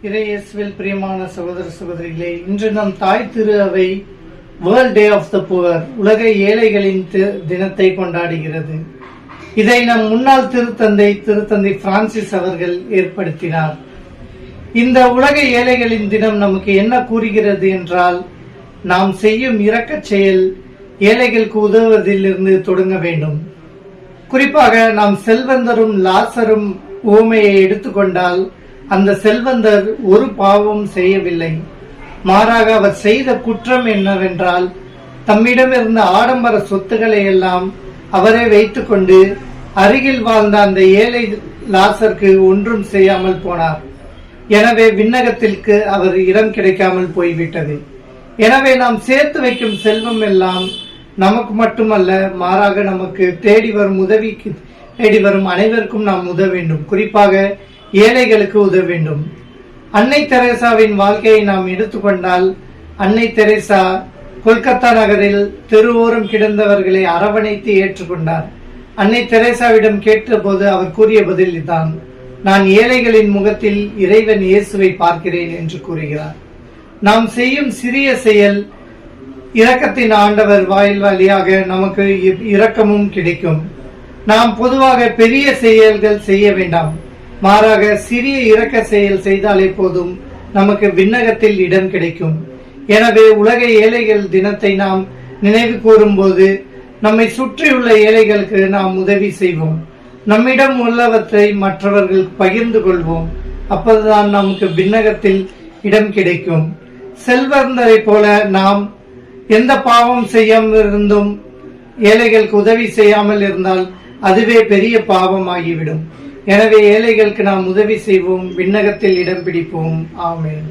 இறையேசுவில் பிரியமான சகோதர சகோதரிகளே, இன்று நம் தாய் திரு அவை world day of the poor, உலக ஏழைகளின் தினத்தை கொண்டாடுகிறது. இதை நம் முன்னாள் திருத்தந்தை பிரான்சிஸ் அவர்கள் ஏற்படுத்தினார். இந்த உலக ஏழைகளின் தினம் நமக்கு என்ன கூறுகிறது என்றால், நாம் செய்யும் இரக்கச் செயல் ஏழைகளுக்கு உதவுவதிலிருந்து தொடங்க வேண்டும். குறிப்பாக நாம் செல்வந்தரும் லாசரும் உவமையை எடுத்துக்கொண்டால், அந்த செல்வந்தர் ஒரு பாவம் செய்யவில்லை. மாறாக அவர் செய்த குற்றம் என்னவென்றால், தம்மிடமிருந்த ஆடம்பர சொத்துக்களை எல்லாம் அவரே வைத்துக் கொண்டு அருகில் வாழ்ந்த அந்த ஏழை லாசருக்கு ஒன்றும் செய்யாமல் போனார். எனவே விண்ணகத்திற்கு அவர் இடம் கிடைக்காமல் போய்விட்டது. எனவே நாம் சேர்த்து வைக்கும் செல்வம் எல்லாம் நமக்கு மட்டுமல்ல, மாறாக நமக்கு தேடி வரும் அனைவருக்கும் நாம் உதவ வேண்டும். குறிப்பாக ஏழைகளுக்கு உதவ வேண்டும். அன்னை தெரேசாவின் வாழ்க்கையை நாம் எடுத்துக்கொண்டால், அன்னை தெரேசா கொல்கத்தா நகரில் தெருவோரம் கிடந்தவர்களை அரவணைத்து ஏற்றுக்கொண்டார். அன்னை தெரேசாவிடம் கேட்டபோது அவர் கூறிய பதில் தான், நான் ஏழைகளின் முகத்தில் இறைவன் இயேசுவை பார்க்கிறேன் என்று கூறுகிறார். நாம் செய்யும் சிறிய செயல் இரக்கத்தின் ஆண்டவர் வழியாக நமக்கு இரக்கமும் கிடைக்கும். நாம் பொதுவாக பெரிய செயல்கள் செய்ய வேண்டாம், மாறாக சிறிய இரக்க செயல் செய்தாலே போதும், நமக்கு விண்ணகத்தில் இடம் கிடைக்கும். எனவே உலக ஏழைகள் தினத்தை நாம் நினைவு கூறும் போது நம்மை சுற்றியுள்ள ஏழைகளுக்கு நாம் உதவி செய்வோம். நம்மிடம் உள்ளவற்றை மற்றவர்கள் பகிர்ந்து கொள்வோம். அப்போதுதான் நமக்கு விண்ணகத்தில் இடம் கிடைக்கும். செல்வந்தரை போல நாம் எந்த பாவம் செய்யாமல் இருந்தும் ஏழைகளுக்கு உதவி செய்யாமல் இருந்தால் அதுவே பெரிய பாவம் ஆகிவிடும். எனவே ஏழைகளுக்கு நாம் உதவி செய்வோம், விண்ணகத்தில் இடம் பிடிப்போம். ஆமென்.